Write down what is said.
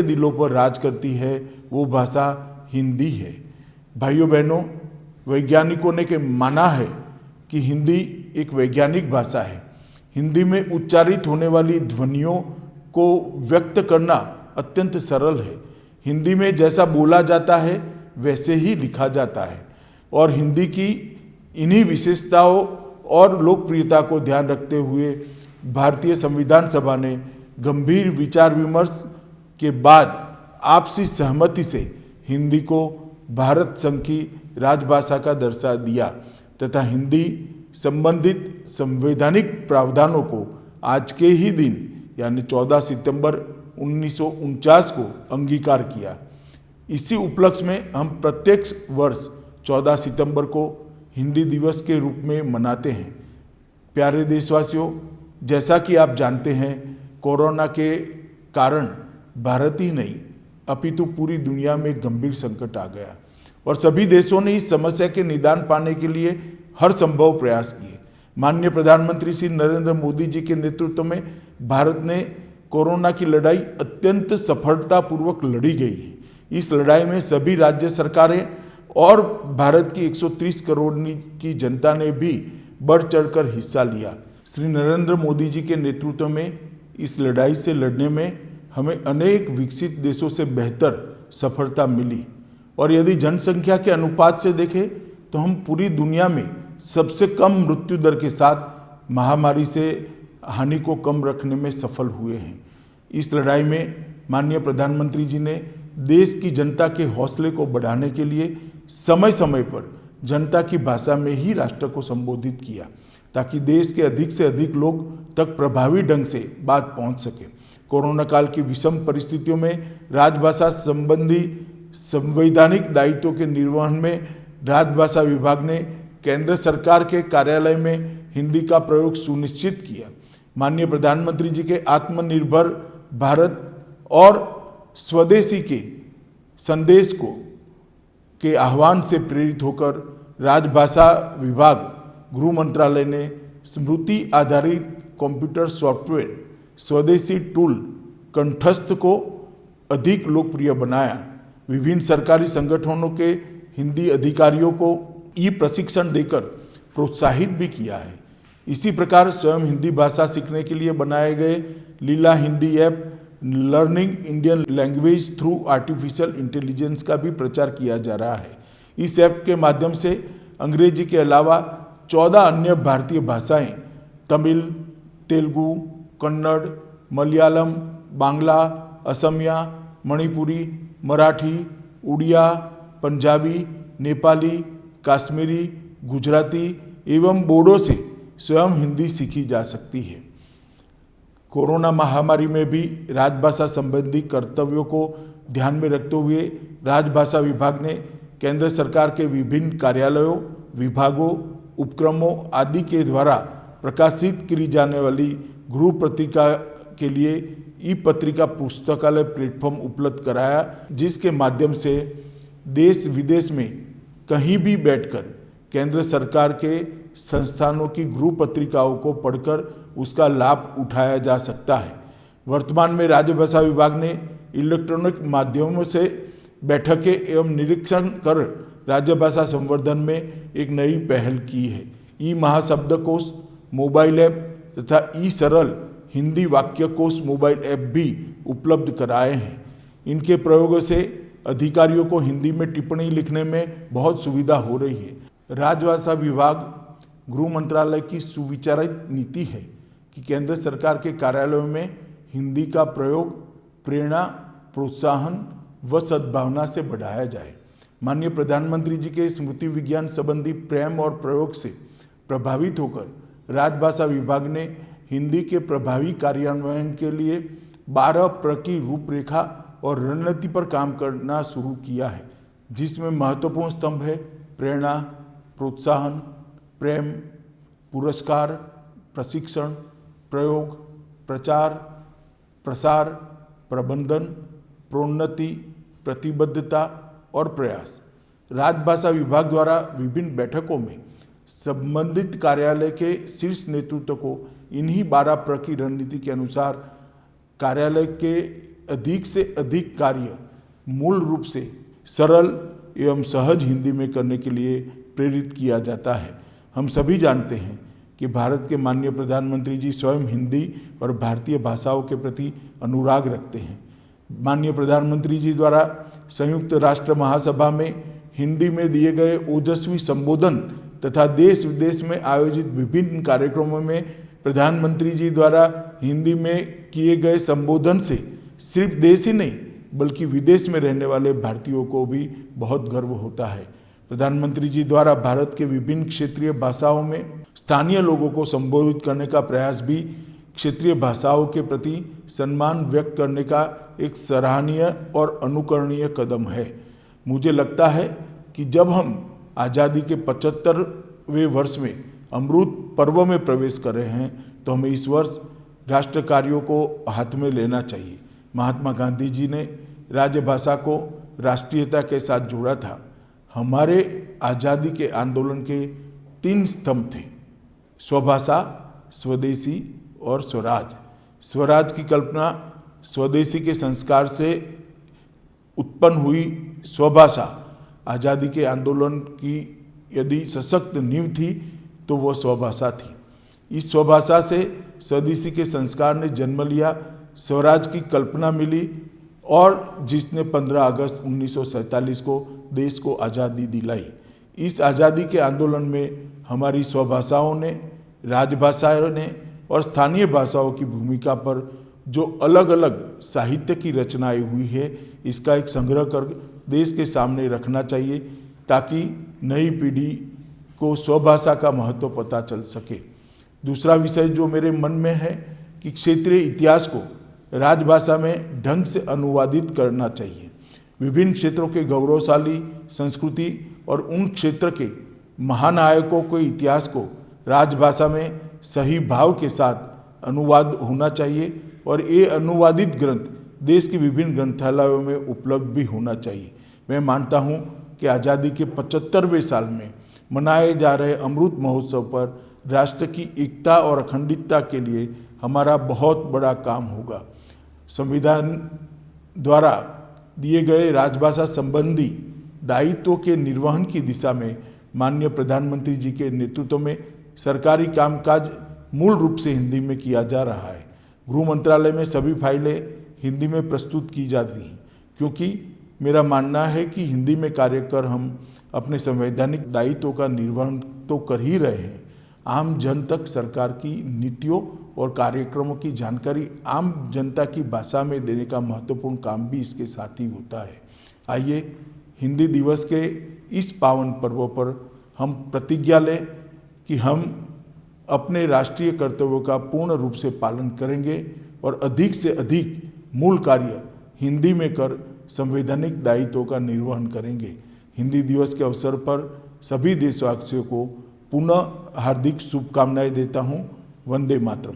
दिलों पर राज करती है वो भाषा हिंदी है। भाइयों बहनों, वैज्ञानिकों ने माना है कि हिंदी एक वैज्ञानिक भाषा है। हिंदी में उच्चारित होने वाली ध्वनियों को व्यक्त करना अत्यंत सरल है। हिंदी में जैसा बोला जाता है वैसे ही लिखा जाता है और हिंदी की इन्हीं विशेषताओं और लोकप्रियता को ध्यान रखते हुए भारतीय संविधान सभा ने गंभीर विचार विमर्श के बाद आपसी सहमति से हिंदी को भारत संघ की राजभाषा का दर्जा दिया तथा हिंदी संबंधित संवैधानिक प्रावधानों को आज के ही दिन यानी 14 सितंबर 1949 को अंगीकार किया। इसी उपलक्ष्य में हम प्रत्येक वर्ष 14 सितंबर को हिंदी दिवस के रूप में मनाते हैं। प्यारे देशवासियों, जैसा कि आप जानते हैं, कोरोना के कारण भारत ही नहीं अपितु पूरी दुनिया में गंभीर संकट आ गया और सभी देशों ने इस समस्या के निदान पाने के लिए हर संभव प्रयास किए। माननीय प्रधानमंत्री श्री नरेंद्र मोदी जी के नेतृत्व में भारत ने कोरोना की लड़ाई अत्यंत सफलतापूर्वक लड़ी गई है। इस लड़ाई में सभी राज्य सरकारें और भारत की 130 करोड़ की जनता ने भी बढ़ चढ़कर हिस्सा लिया। श्री नरेंद्र मोदी जी के नेतृत्व में इस लड़ाई से लड़ने में हमें अनेक विकसित देशों से बेहतर सफलता मिली और यदि जनसंख्या के अनुपात से देखें तो हम पूरी दुनिया में सबसे कम मृत्यु दर के साथ महामारी से हानि को कम रखने में सफल हुए हैं। इस लड़ाई में माननीय प्रधानमंत्री जी ने देश की जनता के हौसले को बढ़ाने के लिए समय समय पर जनता की भाषा में ही राष्ट्र को संबोधित किया ताकि देश के अधिक से अधिक लोग तक प्रभावी ढंग से बात पहुंच सके। कोरोना काल की विषम परिस्थितियों में राजभाषा संबंधी संवैधानिक दायित्वों के निर्वहन में राजभाषा विभाग ने केंद्र सरकार के कार्यालय में हिंदी का प्रयोग सुनिश्चित किया। माननीय प्रधानमंत्री जी के आत्मनिर्भर भारत और स्वदेशी के संदेश के आह्वान से प्रेरित होकर राजभाषा विभाग गृह मंत्रालय ने स्मृति आधारित कंप्यूटर सॉफ्टवेयर स्वदेशी टूल कंठस्थ को अधिक लोकप्रिय बनाया। विभिन्न सरकारी संगठनों के हिंदी अधिकारियों को ई प्रशिक्षण देकर प्रोत्साहित भी किया है। इसी प्रकार स्वयं हिंदी भाषा सीखने के लिए बनाए गए Leela Hindi app learning Indian language through artificial intelligence का भी प्रचार किया जा रहा है। इस ऐप के माध्यम से अंग्रेजी के अलावा 14 अन्य भारतीय भाषाएं तमिल, तेलुगु, कन्नड़, मलयालम, बांग्ला, असमिया, मणिपुरी, मराठी, उड़िया, पंजाबी, नेपाली, कश्मीरी, गुजराती एवं बोडो से स्वयं हिंदी सीखी जा सकती है। कोरोना महामारी में भी राजभाषा संबंधी कर्तव्यों को ध्यान में रखते हुए राजभाषा विभाग ने केंद्र सरकार के विभिन्न कार्यालयों, विभागों, उपक्रमों आदि के द्वारा प्रकाशित की जाने वाली गृह पत्रिका के लिए ई पत्रिका पुस्तकालय प्लेटफॉर्म उपलब्ध कराया, जिसके माध्यम से देश विदेश में कहीं भी बैठकर केंद्र सरकार के संस्थानों की गृह पत्रिकाओं को पढ़कर उसका लाभ उठाया जा सकता है। वर्तमान में राजभाषा विभाग ने इलेक्ट्रॉनिक माध्यमों से बैठकें एवं निरीक्षण कर राजभाषा संवर्धन में एक नई पहल की है। ई महाशब्दकोश मोबाइल ऐप तथा ई सरल हिंदी वाक्यकोश मोबाइल ऐप भी उपलब्ध कराए हैं। इनके प्रयोगों से अधिकारियों को हिंदी में टिप्पणी लिखने में बहुत सुविधा हो रही है। राजभाषा विभाग गृह मंत्रालय की सुविचारित नीति है कि केंद्र सरकार के कार्यालयों में हिंदी का प्रयोग प्रेरणा, प्रोत्साहन व सद्भावना से बढ़ाया जाए। माननीय प्रधानमंत्री जी के स्मृति विज्ञान संबंधी प्रेम और प्रयोग से प्रभावित होकर राजभाषा विभाग ने हिंदी के प्रभावी कार्यान्वयन के लिए 12 प्र की रूपरेखा और रणनीति पर काम करना शुरू किया है, जिसमें महत्वपूर्ण स्तंभ है प्रेरणा, प्रोत्साहन, प्रेम, पुरस्कार, प्रशिक्षण, प्रयोग, प्रचार, प्रसार, प्रबंधन, प्रोन्नति, प्रतिबद्धता और प्रयास। राजभाषा विभाग द्वारा विभिन्न बैठकों में संबंधित कार्यालय के शीर्ष नेतृत्व को इन्हीं 12 प्र की रणनीति के अनुसार कार्यालय के अधिक से अधिक कार्य मूल रूप से सरल एवं सहज हिंदी में करने के लिए प्रेरित किया जाता है। हम सभी जानते हैं कि भारत के माननीय प्रधानमंत्री जी स्वयं हिंदी और भारतीय भाषाओं के प्रति अनुराग रखते हैं। माननीय प्रधानमंत्री जी द्वारा संयुक्त राष्ट्र महासभा में हिंदी में दिए गए ओजस्वी संबोधन तथा देश विदेश में आयोजित विभिन्न कार्यक्रमों में प्रधानमंत्री जी द्वारा हिंदी में किए गए संबोधन से सिर्फ देश ही नहीं बल्कि विदेश में रहने वाले भारतीयों को भी बहुत गर्व होता है। प्रधानमंत्री जी द्वारा भारत के विभिन्न क्षेत्रीय भाषाओं में स्थानीय लोगों को संबोधित करने का प्रयास भी क्षेत्रीय भाषाओं के प्रति सम्मान व्यक्त करने का एक सराहनीय और अनुकरणीय कदम है। मुझे लगता है कि जब हम आज़ादी के 75वें वर्ष में अमृत पर्व में प्रवेश कर रहे हैं तो हमें इस वर्ष राष्ट्र कार्यों को हाथ में लेना चाहिए। महात्मा गांधी जी ने राजभाषा को राष्ट्रीयता के साथ जोड़ा था। हमारे आज़ादी के आंदोलन के 3 स्तंभ थे: स्वभाषा, स्वदेशी और स्वराज। स्वराज की कल्पना स्वदेशी के संस्कार से उत्पन्न हुई स्वभाषा आज़ादी के आंदोलन की यदि सशक्त नींव थी तो वह स्वभाषा थी। इस स्वभाषा से स्वदेशी के संस्कार ने जन्म लिया, स्वराज की कल्पना मिली और जिसने 15 अगस्त 1947 को देश को आज़ादी दिलाई। इस आज़ादी के आंदोलन में हमारी स्वभाषाओं ने, राजभाषाओं ने और स्थानीय भाषाओं की भूमिका पर जो अलग अलग साहित्य की रचनाएं हुई है, इसका एक संग्रह कर देश के सामने रखना चाहिए ताकि नई पीढ़ी को स्वभाषा का महत्व पता चल सके। दूसरा विषय जो मेरे मन में है कि क्षेत्रीय इतिहास को राजभाषा में ढंग से अनुवादित करना चाहिए। विभिन्न क्षेत्रों के गौरवशाली संस्कृति और उन क्षेत्र के महानायकों के इतिहास को राजभाषा में सही भाव के साथ अनुवाद होना चाहिए और ये अनुवादित ग्रंथ देश के विभिन्न ग्रंथालयों में उपलब्ध भी होना चाहिए। मैं मानता हूँ कि आज़ादी के 75वें साल में मनाए जा रहे अमृत महोत्सव पर राष्ट्र की एकता और अखंडता के लिए हमारा बहुत बड़ा काम होगा। संविधान द्वारा दिए गए राजभाषा संबंधी दायित्वों के निर्वहन की दिशा में माननीय प्रधानमंत्री जी के नेतृत्व में सरकारी कामकाज मूल रूप से हिंदी में किया जा रहा है। गृह मंत्रालय में सभी फाइलें हिंदी में प्रस्तुत की जाती हैं क्योंकि मेरा मानना है कि हिंदी में कार्य कर हम अपने संवैधानिक दायित्वों का निर्वहन तो कर ही रहे हैं, आम जन तक सरकार की नीतियों और कार्यक्रमों की जानकारी आम जनता की भाषा में देने का महत्वपूर्ण काम भी इसके साथ ही होता है। आइए हिंदी दिवस के इस पावन पर्व पर हम प्रतिज्ञा लें कि हम अपने राष्ट्रीय कर्तव्यों का पूर्ण रूप से पालन करेंगे और अधिक से अधिक मूल कार्य हिंदी में कर संवैधानिक दायित्वों का निर्वहन करेंगे। हिंदी दिवस के अवसर पर सभी देशवासियों को पुनः हार्दिक शुभकामनाएं देता हूं। वंदे मातरम।